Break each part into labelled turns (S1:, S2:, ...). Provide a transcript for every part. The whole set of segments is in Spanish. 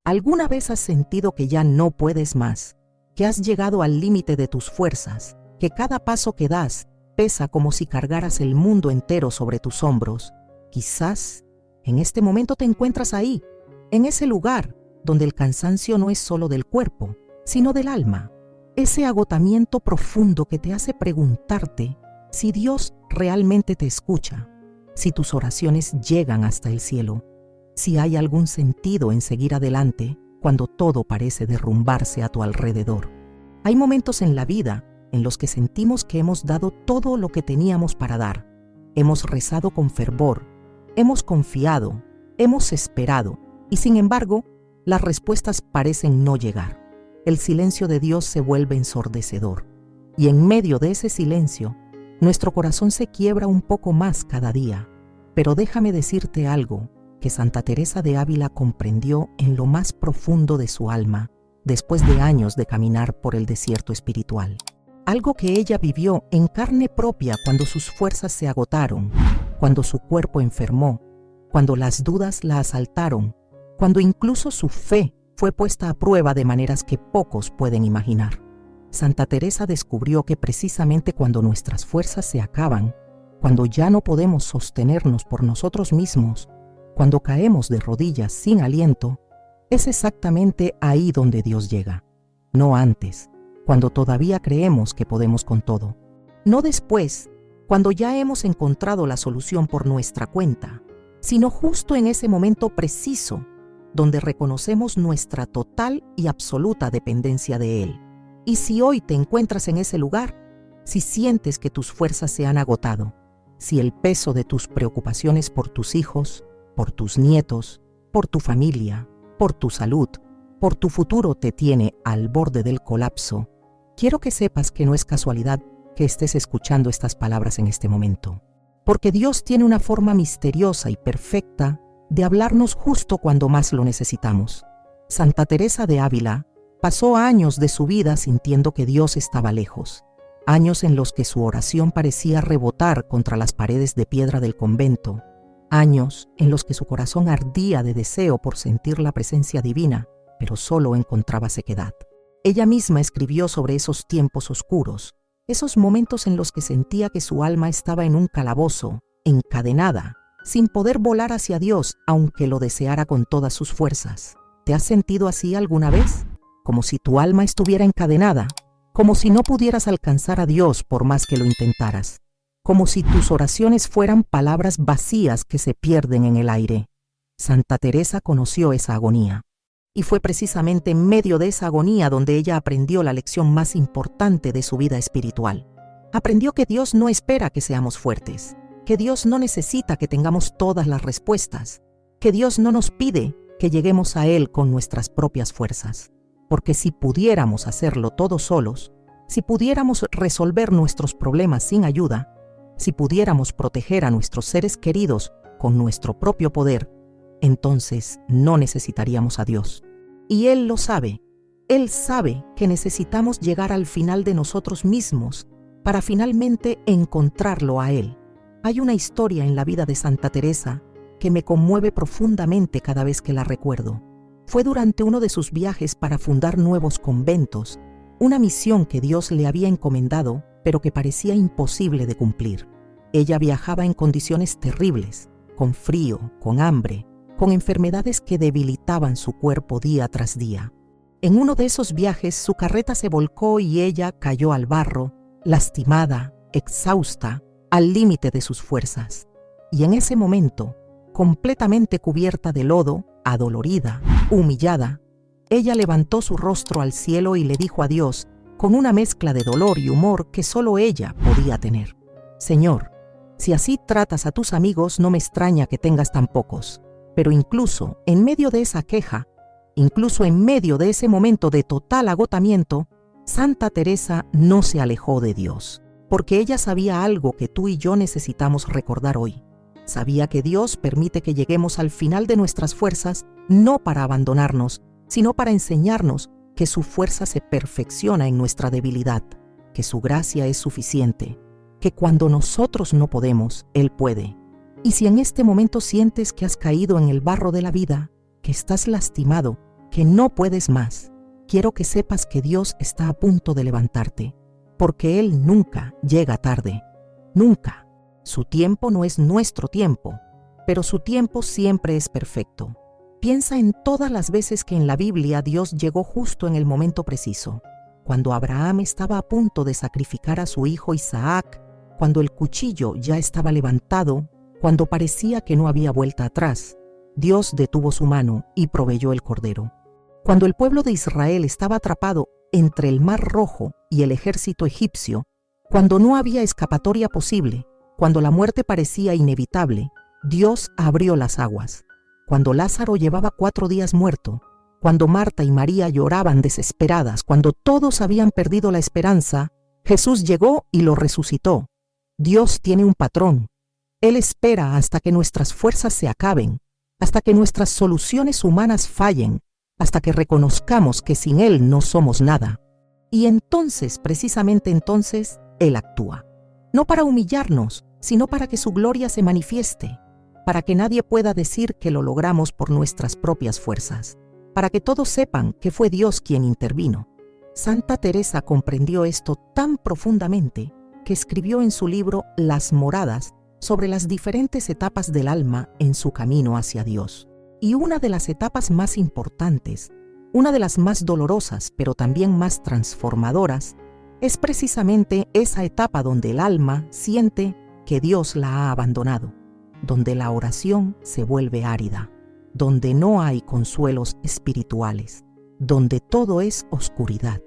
S1: ¿Alguna vez has sentido que ya no puedes más, que has llegado al límite de tus fuerzas, que cada paso que das pesa como si cargaras el mundo entero sobre tus hombros? Quizás en este momento te encuentras ahí, en ese lugar donde el cansancio no es solo del cuerpo, sino del alma. Ese agotamiento profundo que te hace preguntarte si Dios realmente te escucha, si tus oraciones llegan hasta el cielo, si hay algún sentido en seguir adelante cuando todo parece derrumbarse a tu alrededor. Hay momentos en la vida en los que sentimos que hemos dado todo lo que teníamos para dar. Hemos rezado con fervor, hemos confiado, hemos esperado, y sin embargo, las respuestas parecen no llegar. El silencio de Dios se vuelve ensordecedor, y en medio de ese silencio, nuestro corazón se quiebra un poco más cada día. Pero déjame decirte algo que Santa Teresa de Ávila comprendió en lo más profundo de su alma, después de años de caminar por el desierto espiritual. Algo que ella vivió en carne propia cuando sus fuerzas se agotaron, cuando su cuerpo enfermó, cuando las dudas la asaltaron, cuando incluso su fe fue puesta a prueba de maneras que pocos pueden imaginar. Santa Teresa descubrió que precisamente cuando nuestras fuerzas se acaban, cuando ya no podemos sostenernos por nosotros mismos, cuando caemos de rodillas sin aliento, es exactamente ahí donde Dios llega, no antes, cuando todavía creemos que podemos con todo, no después, cuando ya hemos encontrado la solución por nuestra cuenta, sino justo en ese momento preciso, donde reconocemos nuestra total y absoluta dependencia de Él. Y si hoy te encuentras en ese lugar, si sientes que tus fuerzas se han agotado, si el peso de tus preocupaciones por tus hijos, por tus nietos, por tu familia, por tu salud, por tu futuro te tiene al borde del colapso, quiero que sepas que no es casualidad que estés escuchando estas palabras en este momento, porque Dios tiene una forma misteriosa y perfecta de hablarnos justo cuando más lo necesitamos. Santa Teresa de Ávila pasó años de su vida sintiendo que Dios estaba lejos, años en los que su oración parecía rebotar contra las paredes de piedra del convento, años en los que su corazón ardía de deseo por sentir la presencia divina, pero solo encontraba sequedad. Ella misma escribió sobre esos tiempos oscuros, esos momentos en los que sentía que su alma estaba en un calabozo, encadenada, sin poder volar hacia Dios, aunque lo deseara con todas sus fuerzas. ¿Te has sentido así alguna vez? Como si tu alma estuviera encadenada, como si no pudieras alcanzar a Dios por más que lo intentaras, como si tus oraciones fueran palabras vacías que se pierden en el aire. Santa Teresa conoció esa agonía, y fue precisamente en medio de esa agonía donde ella aprendió la lección más importante de su vida espiritual. Aprendió que Dios no espera que seamos fuertes, que Dios no necesita que tengamos todas las respuestas, que Dios no nos pide que lleguemos a Él con nuestras propias fuerzas, porque si pudiéramos hacerlo todos solos, si pudiéramos resolver nuestros problemas sin ayuda, si pudiéramos proteger a nuestros seres queridos con nuestro propio poder, entonces no necesitaríamos a Dios. Y Él lo sabe. Él sabe que necesitamos llegar al final de nosotros mismos para finalmente encontrarlo a Él. Hay una historia en la vida de Santa Teresa que me conmueve profundamente cada vez que la recuerdo. Fue durante uno de sus viajes para fundar nuevos conventos, una misión que Dios le había encomendado, pero que parecía imposible de cumplir. Ella viajaba en condiciones terribles, con frío, con hambre, con enfermedades que debilitaban su cuerpo día tras día. En uno de esos viajes su carreta se volcó y ella cayó al barro, lastimada, exhausta, al límite de sus fuerzas. Y en ese momento, completamente cubierta de lodo, adolorida, humillada, ella levantó su rostro al cielo y le dijo a Dios, con una mezcla de dolor y humor que solo ella podía tener: Señor, si así tratas a tus amigos, no me extraña que tengas tan pocos. Pero incluso en medio de esa queja, incluso en medio de ese momento de total agotamiento, Santa Teresa no se alejó de Dios, porque ella sabía algo que tú y yo necesitamos recordar hoy. Sabía que Dios permite que lleguemos al final de nuestras fuerzas, no para abandonarnos, sino para enseñarnos que su fuerza se perfecciona en nuestra debilidad, que su gracia es suficiente, que cuando nosotros no podemos, Él puede. Y si en este momento sientes que has caído en el barro de la vida, que estás lastimado, que no puedes más, quiero que sepas que Dios está a punto de levantarte, porque Él nunca llega tarde. Nunca. Su tiempo no es nuestro tiempo, pero su tiempo siempre es perfecto. Piensa en todas las veces que en la Biblia Dios llegó justo en el momento preciso. Cuando Abraham estaba a punto de sacrificar a su hijo Isaac, cuando el cuchillo ya estaba levantado, cuando parecía que no había vuelta atrás, Dios detuvo su mano y proveyó el cordero. Cuando el pueblo de Israel estaba atrapado entre el Mar Rojo y el ejército egipcio, cuando no había escapatoria posible, cuando la muerte parecía inevitable, Dios abrió las aguas. Cuando Lázaro llevaba 4 días muerto, cuando Marta y María lloraban desesperadas, cuando todos habían perdido la esperanza, Jesús llegó y lo resucitó. Dios tiene un patrón. Él espera hasta que nuestras fuerzas se acaben, hasta que nuestras soluciones humanas fallen, hasta que reconozcamos que sin Él no somos nada. Y entonces, precisamente entonces, Él actúa. No para humillarnos, sino para que su gloria se manifieste, para que nadie pueda decir que lo logramos por nuestras propias fuerzas, para que todos sepan que fue Dios quien intervino. Santa Teresa comprendió esto tan profundamente que escribió en su libro Las Moradas sobre las diferentes etapas del alma en su camino hacia Dios. Y una de las etapas más importantes, una de las más dolorosas, pero también más transformadoras, es precisamente esa etapa donde el alma siente que Dios la ha abandonado, donde la oración se vuelve árida, donde no hay consuelos espirituales, donde todo es oscuridad.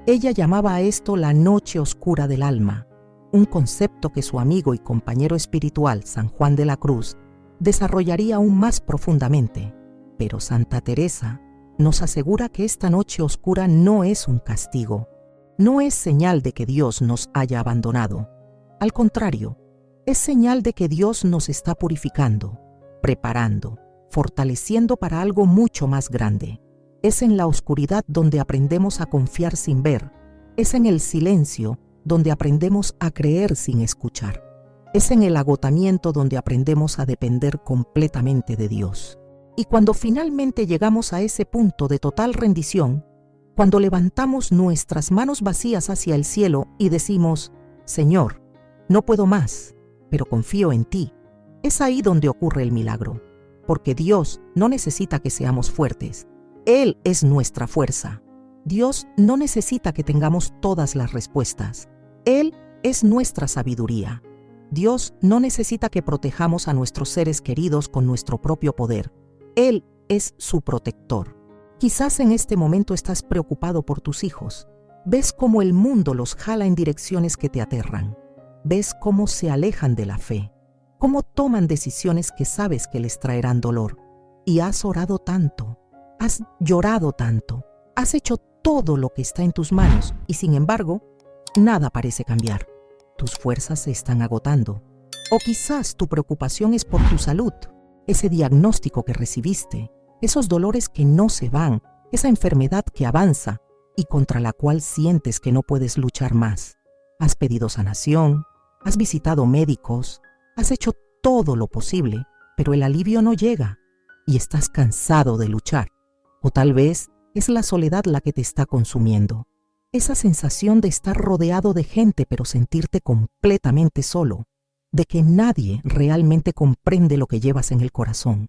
S1: Ella llamaba a esto la noche oscura del alma, un concepto que su amigo y compañero espiritual, San Juan de la Cruz, desarrollaría aún más profundamente. Pero Santa Teresa nos asegura que esta noche oscura no es un castigo, no es señal de que Dios nos haya abandonado. Al contrario, es señal de que Dios nos está purificando, preparando, fortaleciendo para algo mucho más grande. Es en la oscuridad donde aprendemos a confiar sin ver. Es en el silencio donde aprendemos a creer sin escuchar. Es en el agotamiento donde aprendemos a depender completamente de Dios. Y cuando finalmente llegamos a ese punto de total rendición, cuando levantamos nuestras manos vacías hacia el cielo y decimos, Señor, no puedo más, pero confío en ti, es ahí donde ocurre el milagro. Porque Dios no necesita que seamos fuertes. Él es nuestra fuerza. Dios no necesita que tengamos todas las respuestas. Él es nuestra sabiduría. Dios no necesita que protejamos a nuestros seres queridos con nuestro propio poder. Él es su protector. Quizás en este momento estás preocupado por tus hijos. Ves cómo el mundo los jala en direcciones que te aterran. Ves cómo se alejan de la fe, cómo toman decisiones que sabes que les traerán dolor. Y has orado tanto, has llorado tanto, has hecho todo lo que está en tus manos y sin embargo, nada parece cambiar. Tus fuerzas se están agotando. O quizás tu preocupación es por tu salud, ese diagnóstico que recibiste, esos dolores que no se van, esa enfermedad que avanza y contra la cual sientes que no puedes luchar más. Has pedido sanación, has visitado médicos, has hecho todo lo posible, pero el alivio no llega y estás cansado de luchar. O tal vez es la soledad la que te está consumiendo. Esa sensación de estar rodeado de gente pero sentirte completamente solo, de que nadie realmente comprende lo que llevas en el corazón,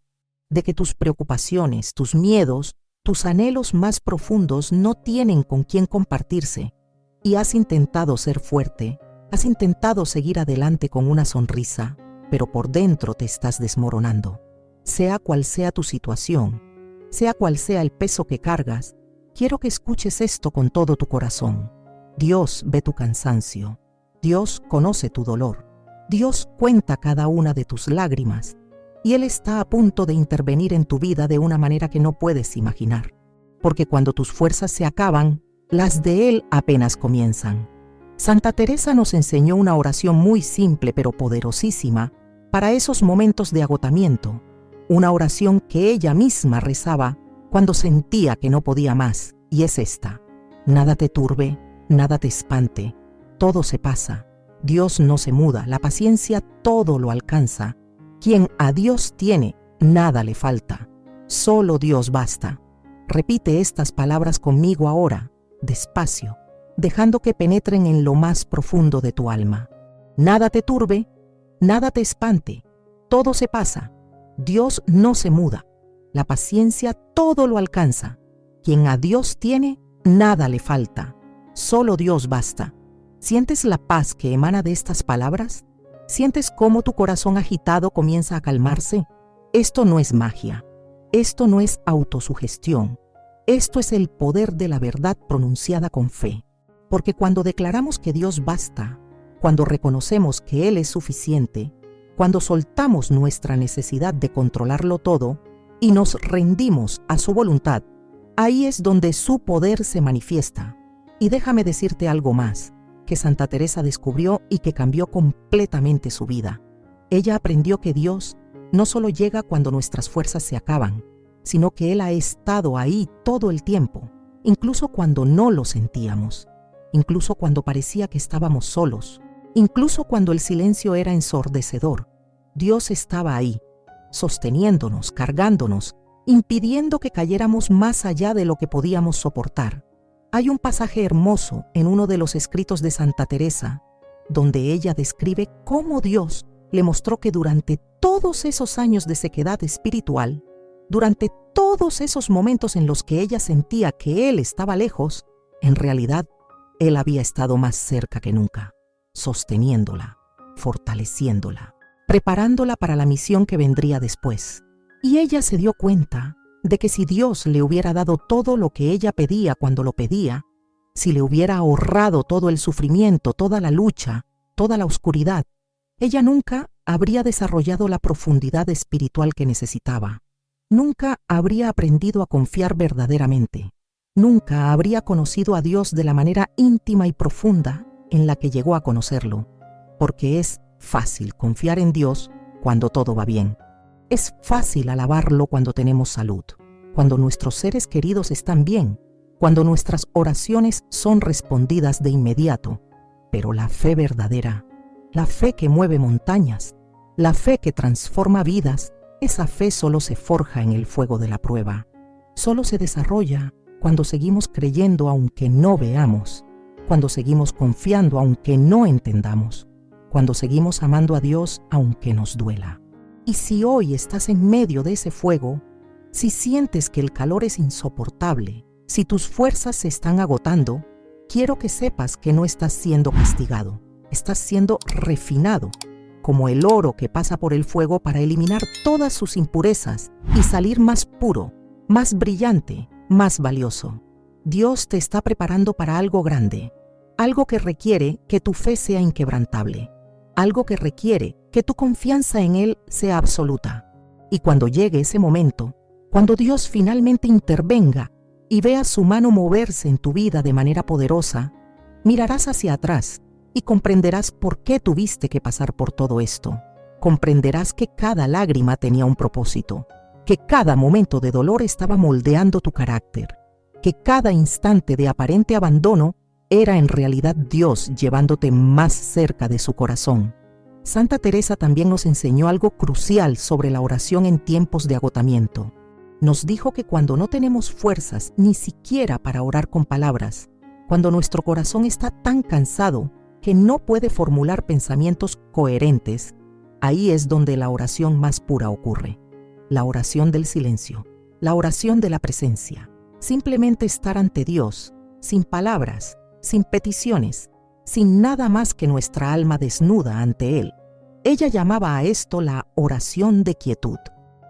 S1: de que tus preocupaciones, tus miedos, tus anhelos más profundos no tienen con quién compartirse. Y has intentado ser fuerte, has intentado seguir adelante con una sonrisa, pero por dentro te estás desmoronando. Sea cual sea tu situación, sea cual sea el peso que cargas, quiero que escuches esto con todo tu corazón. Dios ve tu cansancio, Dios conoce tu dolor, Dios cuenta cada una de tus lágrimas y Él está a punto de intervenir en tu vida de una manera que no puedes imaginar, porque cuando tus fuerzas se acaban, las de Él apenas comienzan. Santa Teresa nos enseñó una oración muy simple pero poderosísima para esos momentos de agotamiento, una oración que ella misma rezaba cuando sentía que no podía más, y es esta: nada te turbe, nada te espante, todo se pasa, Dios no se muda, la paciencia todo lo alcanza, quien a Dios tiene, nada le falta, solo Dios basta. Repite estas palabras conmigo ahora, despacio, dejando que penetren en lo más profundo de tu alma. Nada te turbe, nada te espante, todo se pasa. Dios no se muda. La paciencia todo lo alcanza. Quien a Dios tiene, nada le falta. Solo Dios basta. ¿Sientes la paz que emana de estas palabras? ¿Sientes cómo tu corazón agitado comienza a calmarse? Esto no es magia. Esto no es autosugestión. Esto es el poder de la verdad pronunciada con fe. Porque cuando declaramos que Dios basta, cuando reconocemos que Él es suficiente, cuando soltamos nuestra necesidad de controlarlo todo y nos rendimos a su voluntad, ahí es donde su poder se manifiesta. Y déjame decirte algo más, que Santa Teresa descubrió y que cambió completamente su vida. Ella aprendió que Dios no solo llega cuando nuestras fuerzas se acaban, sino que Él ha estado ahí todo el tiempo, incluso cuando no lo sentíamos, incluso cuando parecía que estábamos solos, incluso cuando el silencio era ensordecedor. Dios estaba ahí, sosteniéndonos, cargándonos, impidiendo que cayéramos más allá de lo que podíamos soportar. Hay un pasaje hermoso en uno de los escritos de Santa Teresa, donde ella describe cómo Dios le mostró que durante todos esos años de sequedad espiritual, durante todos esos momentos en los que ella sentía que Él estaba lejos, en realidad, Él había estado más cerca que nunca, sosteniéndola, fortaleciéndola, preparándola para la misión que vendría después. Y ella se dio cuenta de que si Dios le hubiera dado todo lo que ella pedía cuando lo pedía, si le hubiera ahorrado todo el sufrimiento, toda la lucha, toda la oscuridad, ella nunca habría desarrollado la profundidad espiritual que necesitaba. Nunca habría aprendido a confiar verdaderamente. Nunca habría conocido a Dios de la manera íntima y profunda en la que llegó a conocerlo, porque es fácil confiar en Dios cuando todo va bien. Es fácil alabarlo cuando tenemos salud, cuando nuestros seres queridos están bien, cuando nuestras oraciones son respondidas de inmediato. Pero la fe verdadera, la fe que mueve montañas, la fe que transforma vidas, esa fe solo se forja en el fuego de la prueba. Solo se desarrolla cuando seguimos creyendo aunque no veamos, cuando seguimos confiando aunque no entendamos, cuando seguimos amando a Dios aunque nos duela. Y si hoy estás en medio de ese fuego, si sientes que el calor es insoportable, si tus fuerzas se están agotando, quiero que sepas que no estás siendo castigado, estás siendo refinado, como el oro que pasa por el fuego para eliminar todas sus impurezas y salir más puro, más brillante, más valioso. Dios te está preparando para algo grande, algo que requiere que tu fe sea inquebrantable, algo que requiere que tu confianza en Él sea absoluta. Y cuando llegue ese momento, cuando Dios finalmente intervenga y veas su mano moverse en tu vida de manera poderosa, mirarás hacia atrás y comprenderás por qué tuviste que pasar por todo esto. Comprenderás que cada lágrima tenía un propósito, que cada momento de dolor estaba moldeando tu carácter, que cada instante de aparente abandono era en realidad Dios llevándote más cerca de su corazón. Santa Teresa también nos enseñó algo crucial sobre la oración en tiempos de agotamiento. Nos dijo que cuando no tenemos fuerzas ni siquiera para orar con palabras, cuando nuestro corazón está tan cansado que no puede formular pensamientos coherentes, ahí es donde la oración más pura ocurre. La oración del silencio, la oración de la presencia. Simplemente estar ante Dios, sin palabras, sin peticiones, sin nada más que nuestra alma desnuda ante Él. Ella llamaba a esto la oración de quietud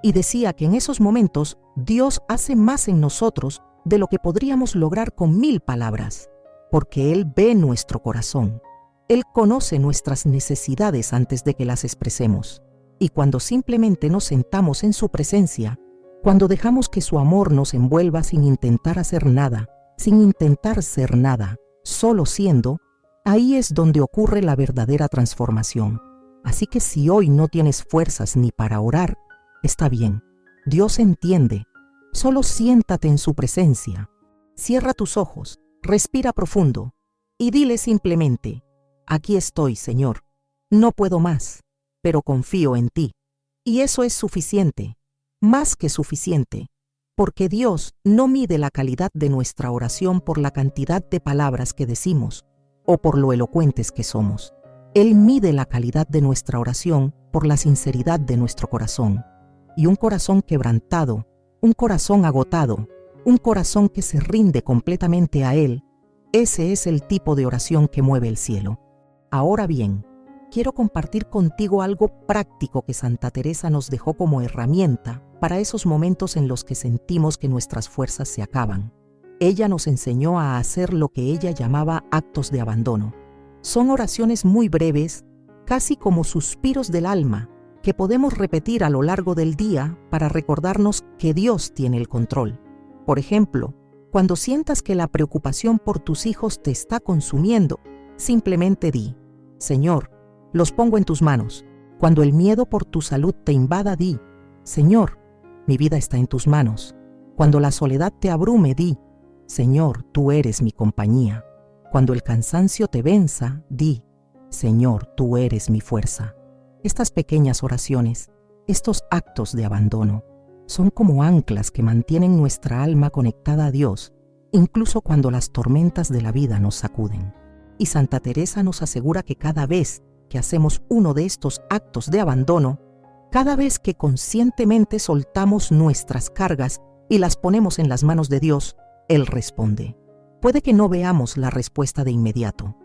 S1: y decía que en esos momentos Dios hace más en nosotros de lo que podríamos lograr con 1000 palabras, porque Él ve nuestro corazón. Él conoce nuestras necesidades antes de que las expresemos. Y cuando simplemente nos sentamos en su presencia, cuando dejamos que su amor nos envuelva sin intentar hacer nada, sin intentar ser nada, solo siendo, ahí es donde ocurre la verdadera transformación. Así que si hoy no tienes fuerzas ni para orar, está bien. Dios entiende. Solo siéntate en su presencia. Cierra tus ojos, respira profundo y dile simplemente: aquí estoy, Señor. No puedo más, pero confío en ti. Y eso es suficiente, más que suficiente. Porque Dios no mide la calidad de nuestra oración por la cantidad de palabras que decimos o por lo elocuentes que somos. Él mide la calidad de nuestra oración por la sinceridad de nuestro corazón. Y un corazón quebrantado, un corazón agotado, un corazón que se rinde completamente a Él, ese es el tipo de oración que mueve el cielo. Ahora bien, quiero compartir contigo algo práctico que Santa Teresa nos dejó como herramienta para esos momentos en los que sentimos que nuestras fuerzas se acaban. Ella nos enseñó a hacer lo que ella llamaba actos de abandono. Son oraciones muy breves, casi como suspiros del alma, que podemos repetir a lo largo del día para recordarnos que Dios tiene el control. Por ejemplo, cuando sientas que la preocupación por tus hijos te está consumiendo, simplemente di: Señor, los pongo en tus manos. Cuando el miedo por tu salud te invada, di: Señor, mi vida está en tus manos. Cuando la soledad te abrume, di: Señor, tú eres mi compañía. Cuando el cansancio te venza, di: Señor, tú eres mi fuerza. Estas pequeñas oraciones, estos actos de abandono, son como anclas que mantienen nuestra alma conectada a Dios, incluso cuando las tormentas de la vida nos sacuden. Y Santa Teresa nos asegura que cada vez que hacemos uno de estos actos de abandono, cada vez que conscientemente soltamos nuestras cargas y las ponemos en las manos de Dios, Él responde. Puede que no veamos la respuesta de inmediato,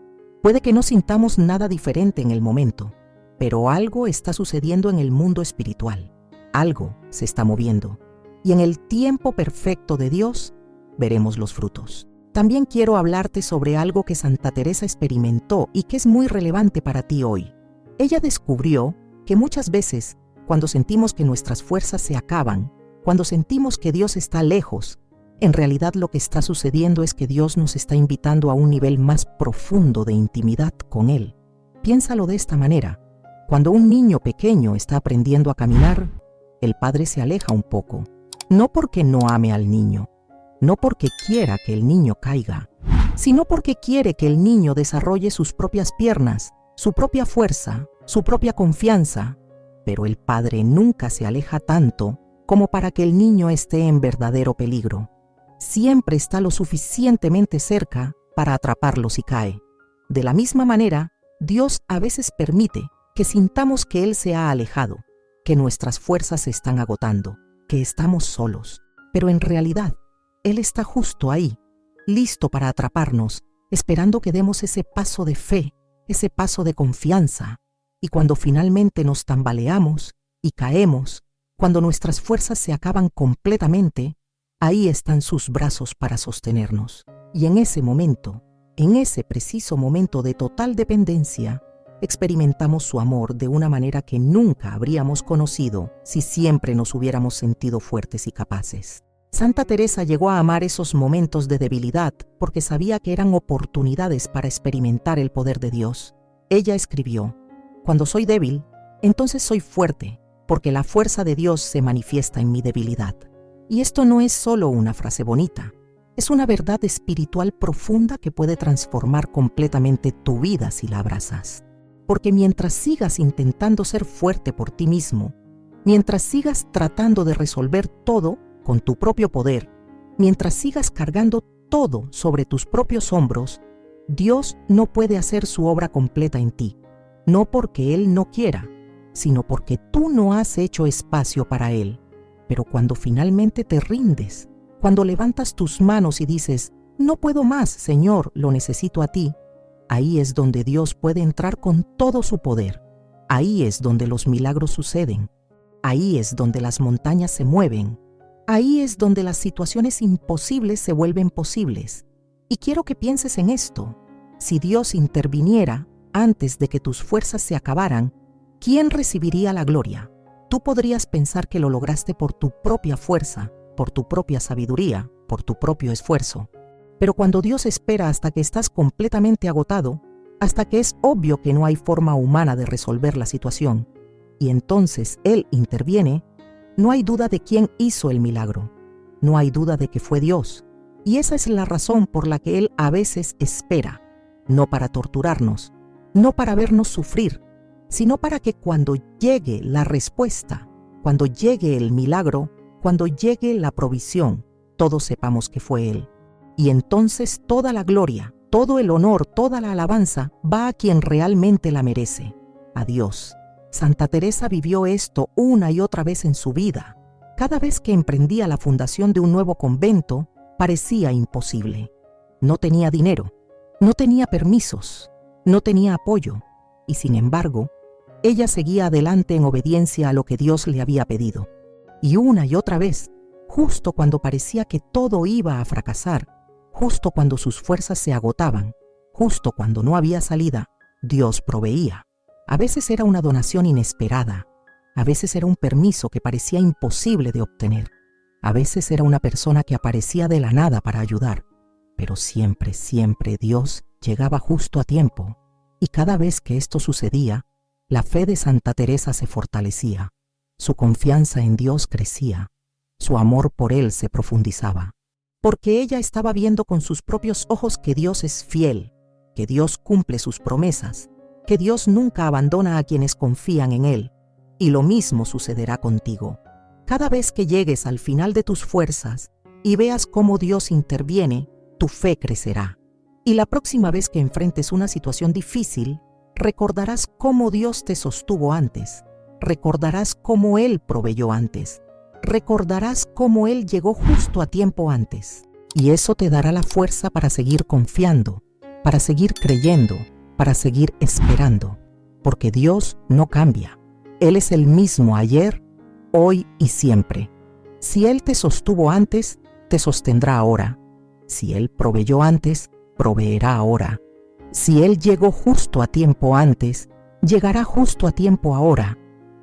S1: puede que no sintamos nada diferente en el momento, pero algo está sucediendo en el mundo espiritual, algo se está moviendo, y en el tiempo perfecto de Dios veremos los frutos. También quiero hablarte sobre algo que Santa Teresa experimentó y que es muy relevante para ti hoy. Ella descubrió que muchas veces, cuando sentimos que nuestras fuerzas se acaban, cuando sentimos que Dios está lejos, en realidad lo que está sucediendo es que Dios nos está invitando a un nivel más profundo de intimidad con Él. Piénsalo de esta manera. Cuando un niño pequeño está aprendiendo a caminar, el padre se aleja un poco, no porque no ame al niño, no porque quiera que el niño caiga, sino porque quiere que el niño desarrolle sus propias piernas, su propia fuerza, su propia confianza, pero el padre nunca se aleja tanto como para que el niño esté en verdadero peligro. Siempre está lo suficientemente cerca para atraparlo si cae. De la misma manera, Dios a veces permite que sintamos que Él se ha alejado, que nuestras fuerzas se están agotando, que estamos solos, pero en realidad, Él está justo ahí, listo para atraparnos, esperando que demos ese paso de fe, ese paso de confianza, y cuando finalmente nos tambaleamos y caemos, cuando nuestras fuerzas se acaban completamente, ahí están sus brazos para sostenernos. Y en ese momento, en ese preciso momento de total dependencia, experimentamos su amor de una manera que nunca habríamos conocido si siempre nos hubiéramos sentido fuertes y capaces. Santa Teresa llegó a amar esos momentos de debilidad porque sabía que eran oportunidades para experimentar el poder de Dios. Ella escribió: Cuando soy débil, entonces soy fuerte, porque la fuerza de Dios se manifiesta en mi debilidad. Y esto no es solo una frase bonita, es una verdad espiritual profunda que puede transformar completamente tu vida si la abrazas. Porque mientras sigas intentando ser fuerte por ti mismo, mientras sigas tratando de resolver todo con tu propio poder, mientras sigas cargando todo sobre tus propios hombros, Dios no puede hacer su obra completa en ti, no porque Él no quiera, sino porque tú no has hecho espacio para Él. Pero cuando finalmente te rindes, cuando levantas tus manos y dices: no puedo más, Señor, lo necesito a ti, ahí es donde Dios puede entrar con todo su poder. Ahí es donde los milagros suceden. Ahí es donde las montañas se mueven. Ahí es donde las situaciones imposibles se vuelven posibles. Y quiero que pienses en esto. Si Dios interviniera antes de que tus fuerzas se acabaran, ¿quién recibiría la gloria? Tú podrías pensar que lo lograste por tu propia fuerza, por tu propia sabiduría, por tu propio esfuerzo. Pero cuando Dios espera hasta que estás completamente agotado, hasta que es obvio que no hay forma humana de resolver la situación, y entonces Él interviene, no hay duda de quién hizo el milagro. No hay duda de que fue Dios. Y esa es la razón por la que Él a veces espera, no para torturarnos, no para vernos sufrir, sino para que cuando llegue la respuesta, cuando llegue el milagro, Cuando llegue la provisión, todos sepamos que fue Él. Y entonces toda la gloria, todo el honor, toda la alabanza va a quien realmente la merece, a Dios. Santa Teresa vivió esto una y otra vez en su vida. Cada vez que emprendía la fundación de un nuevo convento, parecía imposible. No tenía dinero, no tenía permisos, no tenía apoyo, y sin embargo, ella seguía adelante en obediencia a lo que Dios le había pedido. Y una y otra vez, justo cuando parecía que todo iba a fracasar, justo cuando sus fuerzas se agotaban, justo cuando no había salida, Dios proveía. A veces era una donación inesperada, a veces era un permiso que parecía imposible de obtener, a veces era una persona que aparecía de la nada para ayudar, pero siempre, siempre Dios llegaba justo a tiempo, y cada vez que esto sucedía, la fe de Santa Teresa se fortalecía, su confianza en Dios crecía, su amor por Él se profundizaba, porque ella estaba viendo con sus propios ojos que Dios es fiel, que Dios cumple sus promesas, que Dios nunca abandona a quienes confían en Él, y lo mismo sucederá contigo. Cada vez que llegues al final de tus fuerzas y veas cómo Dios interviene, tu fe crecerá. Y la próxima vez que enfrentes una situación difícil, recordarás cómo Dios te sostuvo antes, recordarás cómo Él proveyó antes, recordarás cómo Él llegó justo a tiempo antes. Y eso te dará la fuerza para seguir confiando, para seguir creyendo, para seguir esperando, porque Dios no cambia. Él es el mismo ayer, hoy y siempre. Si Él te sostuvo antes, te sostendrá ahora. Si Él proveyó antes, proveerá ahora. Si Él llegó justo a tiempo antes, llegará justo a tiempo ahora.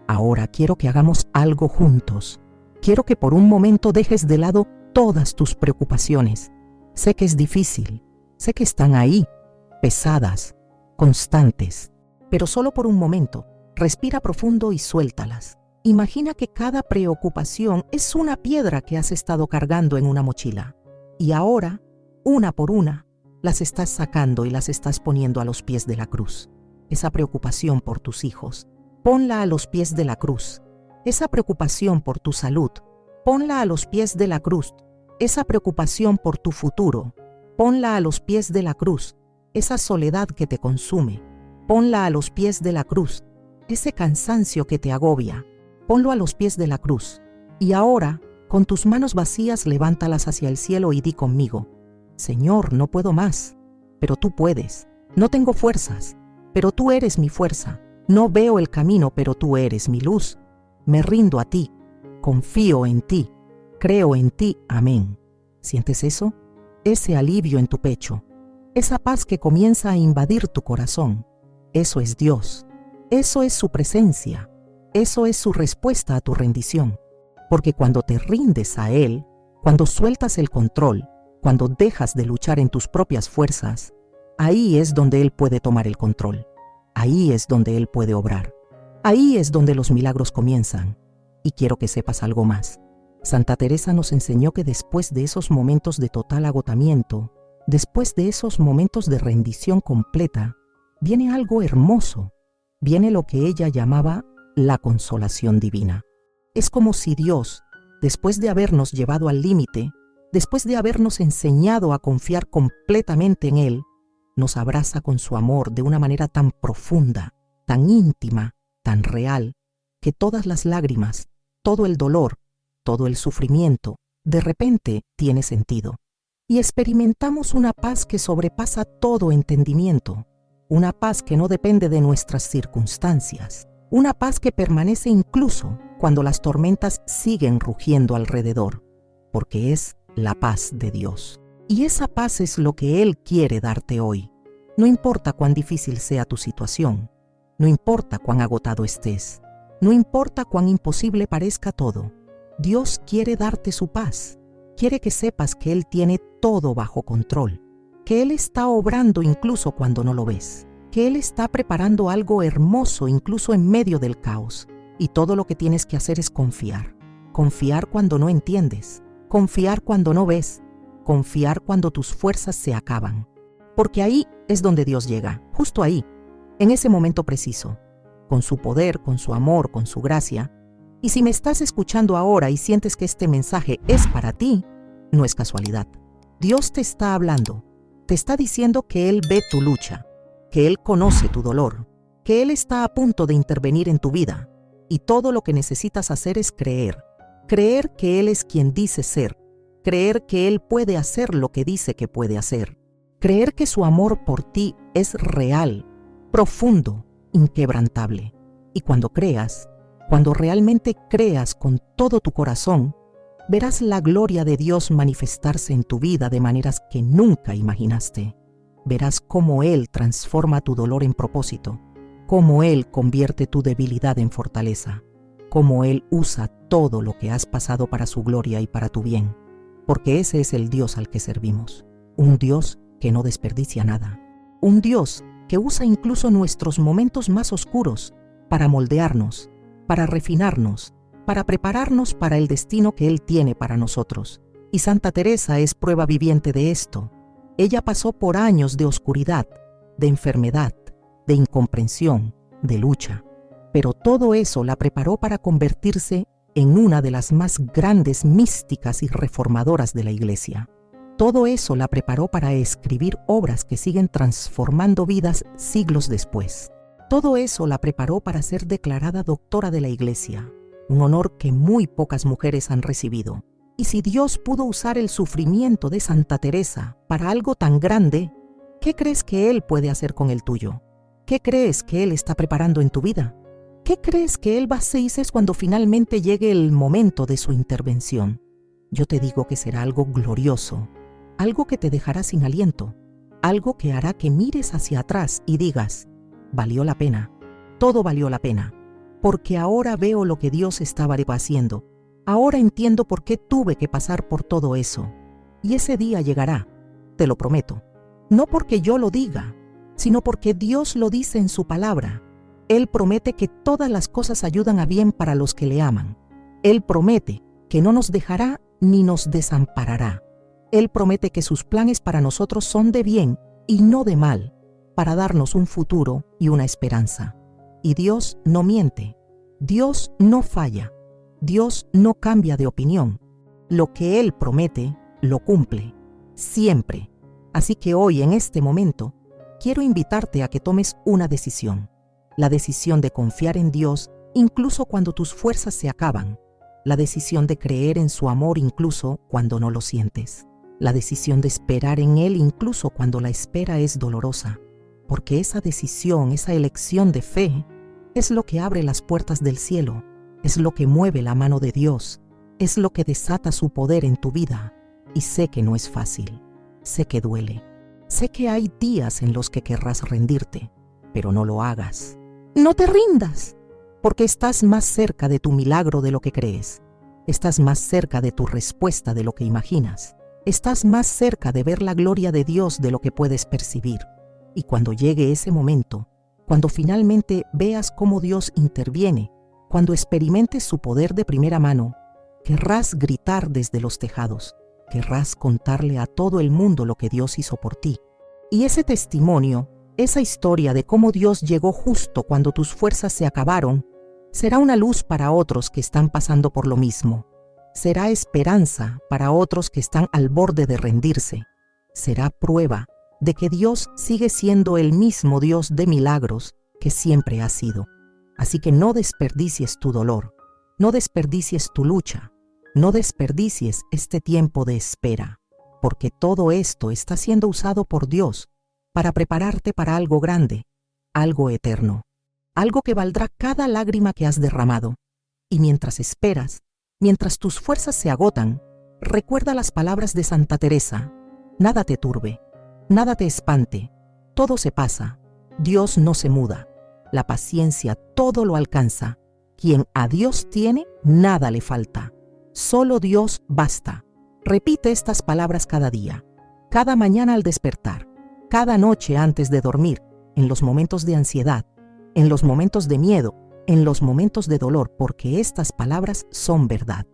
S1: Ahora quiero que hagamos algo juntos. Quiero que por un momento dejes de lado todas tus preocupaciones. Sé que es difícil, sé que están ahí, pesadas, constantes, pero solo por un momento. Respira profundo y suéltalas. Imagina que cada preocupación es una piedra que has estado cargando en una mochila. Y ahora, una por una, las estás sacando y las estás poniendo a los pies de la cruz. Esa preocupación por tus hijos, ponla a los pies de la cruz. Esa preocupación por tu salud, ponla a los pies de la cruz. Esa preocupación por tu futuro, ponla a los pies de la cruz. Esa soledad que te consume, ponla a los pies de la cruz. Ese cansancio que te agobia, ponlo a los pies de la cruz. Y ahora, con tus manos vacías, levántalas hacia el cielo y di conmigo: Señor, no puedo más, pero tú puedes. No tengo fuerzas, pero tú eres mi fuerza. No veo el camino, pero tú eres mi luz. Me rindo a ti, confío en ti, creo en ti. Amén. ¿Sientes eso? Ese alivio en tu pecho, esa paz que comienza a invadir tu corazón. Eso es Dios. Eso es su presencia, eso es su respuesta a tu rendición. Porque cuando te rindes a Él, cuando sueltas el control, cuando dejas de luchar en tus propias fuerzas, ahí es donde Él puede tomar el control. Ahí es donde Él puede obrar. Ahí es donde los milagros comienzan. Y quiero que sepas algo más. Santa Teresa nos enseñó que después de esos momentos de total agotamiento, después de esos momentos de rendición completa, viene algo hermoso. Viene lo que ella llamaba la consolación divina. Es como si Dios, después de habernos llevado al límite, después de habernos enseñado a confiar completamente en Él, nos abraza con su amor de una manera tan profunda, tan íntima, tan real, que todas las lágrimas, todo el dolor, todo el sufrimiento, de repente tiene sentido. Y experimentamos una paz que sobrepasa todo entendimiento. Una paz que no depende de nuestras circunstancias, una paz que permanece incluso cuando las tormentas siguen rugiendo alrededor, porque es la paz de Dios. Y esa paz es lo que Él quiere darte hoy. No importa cuán difícil sea tu situación, no importa cuán agotado estés, no importa cuán imposible parezca todo, Dios quiere darte su paz, quiere que sepas que Él tiene todo bajo control, que Él está obrando incluso cuando no lo ves, que Él está preparando algo hermoso incluso en medio del caos, y todo lo que tienes que hacer es confiar. Confiar cuando no entiendes, confiar cuando no ves, confiar cuando tus fuerzas se acaban. Porque ahí es donde Dios llega, justo ahí, en ese momento preciso, con su poder, con su amor, con su gracia, Y si me estás escuchando ahora y sientes que este mensaje es para ti, no es casualidad. Dios te está hablando, te está diciendo que Él ve tu lucha, que Él conoce tu dolor, que Él está a punto de intervenir en tu vida, y todo lo que necesitas hacer es creer que Él es quien dice ser, creer que Él puede hacer lo que dice que puede hacer, creer que su amor por ti es real, profundo, inquebrantable. Y cuando creas, cuando realmente creas con todo tu corazón, verás la gloria de Dios manifestarse en tu vida de maneras que nunca imaginaste. Verás cómo Él transforma tu dolor en propósito, cómo Él convierte tu debilidad en fortaleza, cómo Él usa todo lo que has pasado para su gloria y para tu bien, porque ese es el Dios al que servimos, un Dios que no desperdicia nada, un Dios que usa incluso nuestros momentos más oscuros para moldearnos, para refinarnos, para prepararnos para el destino que Él tiene para nosotros. Y Santa Teresa es prueba viviente de esto. Ella pasó por años de oscuridad, de enfermedad, de incomprensión, de lucha, pero todo eso la preparó para convertirse en una de las más grandes místicas y reformadoras de la Iglesia. Todo eso la preparó para escribir obras que siguen transformando vidas siglos después. Todo eso la preparó para ser declarada doctora de la Iglesia, un honor que muy pocas mujeres han recibido. Y si Dios pudo usar el sufrimiento de Santa Teresa para algo tan grande, ¿qué crees que Él puede hacer con el tuyo? ¿Qué crees que Él está preparando en tu vida? ¿Qué crees que Él va a hacer cuando finalmente llegue el momento de su intervención? Yo te digo que será algo glorioso, algo que te dejará sin aliento, algo que hará que mires hacia atrás y digas, valió la pena, todo valió la pena, porque ahora veo lo que Dios estaba haciendo, ahora entiendo por qué tuve que pasar por todo eso. Y ese día llegará, te lo prometo, no porque yo lo diga, sino porque Dios lo dice en su palabra. Él promete que todas las cosas ayudan a bien para los que le aman. Él promete que no nos dejará ni nos desamparará. Él promete que sus planes para nosotros son de bien y no de mal, para darnos un futuro y una esperanza. Y Dios no miente, Dios no falla, Dios no cambia de opinión. Lo que Él promete, lo cumple, siempre. Así que hoy, en este momento, quiero invitarte a que tomes una decisión. La decisión de confiar en Dios incluso cuando tus fuerzas se acaban. La decisión de creer en su amor incluso cuando no lo sientes. La decisión de esperar en Él incluso cuando la espera es dolorosa. Porque esa decisión, esa elección de fe, es lo que abre las puertas del cielo, es lo que mueve la mano de Dios, es lo que desata su poder en tu vida. Y sé que no es fácil, sé que duele, sé que hay días en los que querrás rendirte, pero no lo hagas. No te rindas, porque estás más cerca de tu milagro de lo que crees, estás más cerca de tu respuesta de lo que imaginas, estás más cerca de ver la gloria de Dios de lo que puedes percibir. Y cuando llegue ese momento, cuando finalmente veas cómo Dios interviene, cuando experimentes su poder de primera mano, querrás gritar desde los tejados, querrás contarle a todo el mundo lo que Dios hizo por ti. Y ese testimonio, esa historia de cómo Dios llegó justo cuando tus fuerzas se acabaron, será una luz para otros que están pasando por lo mismo. Será esperanza para otros que están al borde de rendirse. Será prueba de que Dios sigue siendo el mismo Dios de milagros que siempre ha sido. Así que no desperdicies tu dolor, no desperdicies tu lucha, no desperdicies este tiempo de espera, porque todo esto está siendo usado por Dios para prepararte para algo grande, algo eterno, algo que valdrá cada lágrima que has derramado. Y mientras esperas, mientras tus fuerzas se agotan, recuerda las palabras de Santa Teresa: nada te turbe, nada te espante, todo se pasa, Dios no se muda, la paciencia todo lo alcanza, quien a Dios tiene, nada le falta, solo Dios basta. Repite estas palabras cada día, cada mañana al despertar, cada noche antes de dormir, en los momentos de ansiedad, en los momentos de miedo, en los momentos de dolor, porque estas palabras son verdad.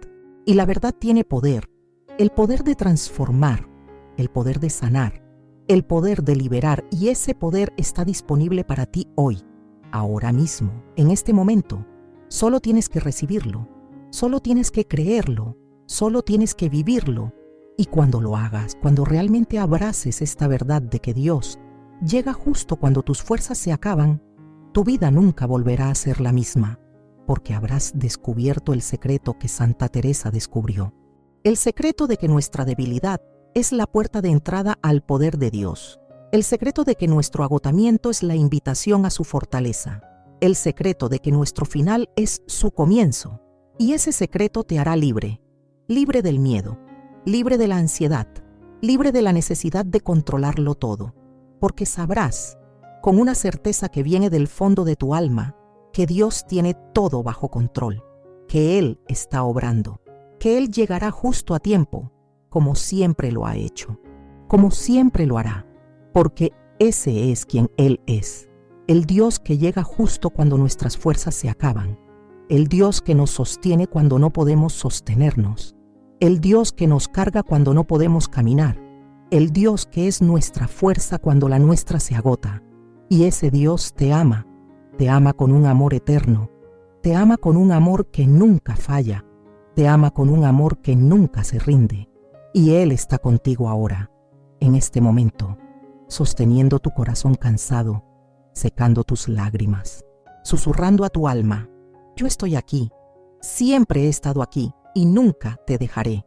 S1: Y la verdad tiene poder, el poder de transformar, el poder de sanar, el poder de liberar, y ese poder está disponible para ti hoy, ahora mismo, en este momento. Solo tienes que recibirlo, Solo tienes que creerlo, solo tienes que vivirlo. Y cuando lo hagas, cuando realmente abraces esta verdad de que Dios llega justo cuando tus fuerzas se acaban, tu vida nunca volverá a ser la misma, porque habrás descubierto el secreto que Santa Teresa descubrió. El secreto de que nuestra debilidad es la puerta de entrada al poder de Dios. El secreto de que nuestro agotamiento es la invitación a su fortaleza. El secreto de que nuestro final es su comienzo. Y ese secreto te hará libre, libre del miedo, libre de la ansiedad, libre de la necesidad de controlarlo todo, porque sabrás, con una certeza que viene del fondo de tu alma, que Dios tiene todo bajo control, que Él está obrando, que Él llegará justo a tiempo, como siempre lo ha hecho, como siempre lo hará, porque ese es quien Él es, el Dios que llega justo cuando nuestras fuerzas se acaban, el Dios que nos sostiene cuando no podemos sostenernos, el Dios que nos carga cuando no podemos caminar, el Dios que es nuestra fuerza cuando la nuestra se agota. Y ese Dios te ama con un amor eterno, te ama con un amor que nunca falla, te ama con un amor que nunca se rinde. Y Él está contigo ahora, en este momento, sosteniendo tu corazón cansado, secando tus lágrimas, susurrando a tu alma: yo estoy aquí, siempre he estado aquí y nunca te dejaré.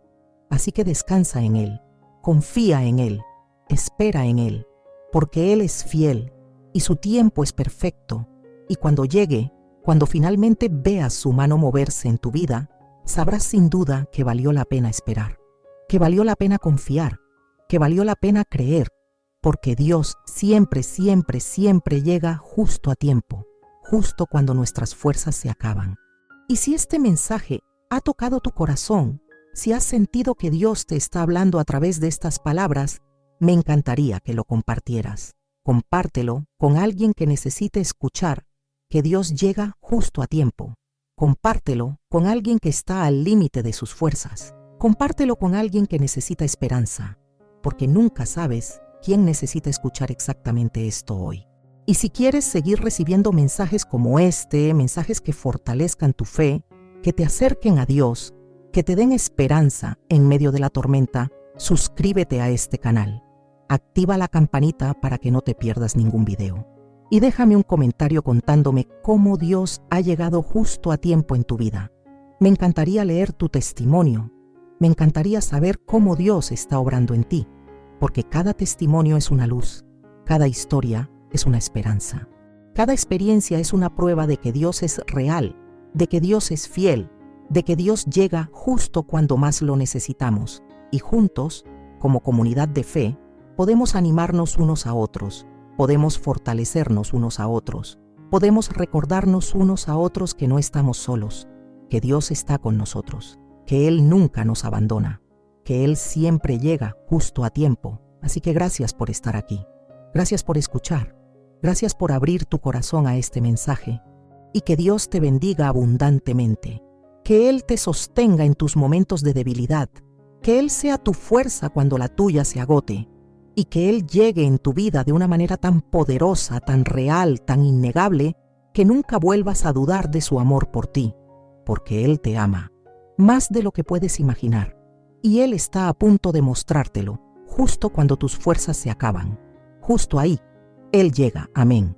S1: Así que descansa en Él, confía en Él, espera en Él, porque Él es fiel y su tiempo es perfecto. Y cuando llegue, cuando finalmente veas su mano moverse en tu vida, sabrás sin duda que valió la pena esperar, que valió la pena confiar, que valió la pena creer, porque Dios siempre, siempre, siempre llega justo a tiempo, justo cuando nuestras fuerzas se acaban. Y si este mensaje ha tocado tu corazón, si has sentido que Dios te está hablando a través de estas palabras, me encantaría que lo compartieras. Compártelo con alguien que necesite escuchar que Dios llega justo a tiempo. Compártelo con alguien que está al límite de sus fuerzas. Compártelo con alguien que necesita esperanza, porque nunca sabes quién necesita escuchar exactamente esto hoy. Y si quieres seguir recibiendo mensajes como este, mensajes que fortalezcan tu fe, que te acerquen a Dios, que te den esperanza en medio de la tormenta, suscríbete a este canal. Activa la campanita para que no te pierdas ningún video. Y déjame un comentario contándome cómo Dios ha llegado justo a tiempo en tu vida. Me encantaría leer tu testimonio. Me encantaría saber cómo Dios está obrando en ti, porque cada testimonio es una luz, cada historia es una esperanza. Cada experiencia es una prueba de que Dios es real, de que Dios es fiel, de que Dios llega justo cuando más lo necesitamos. Y juntos, como comunidad de fe, podemos animarnos unos a otros, podemos fortalecernos unos a otros, podemos recordarnos unos a otros que no estamos solos, que Dios está con nosotros, que Él nunca nos abandona, que Él siempre llega justo a tiempo. Así que gracias por estar aquí, gracias por escuchar, gracias por abrir tu corazón a este mensaje, y que Dios te bendiga abundantemente, que Él te sostenga en tus momentos de debilidad, que Él sea tu fuerza cuando la tuya se agote, y que Él llegue en tu vida de una manera tan poderosa, tan real, tan innegable, que nunca vuelvas a dudar de su amor por ti, porque Él te ama, más de lo que puedes imaginar, y Él está a punto de mostrártelo, justo cuando tus fuerzas se acaban. Justo ahí, Él llega. Amén.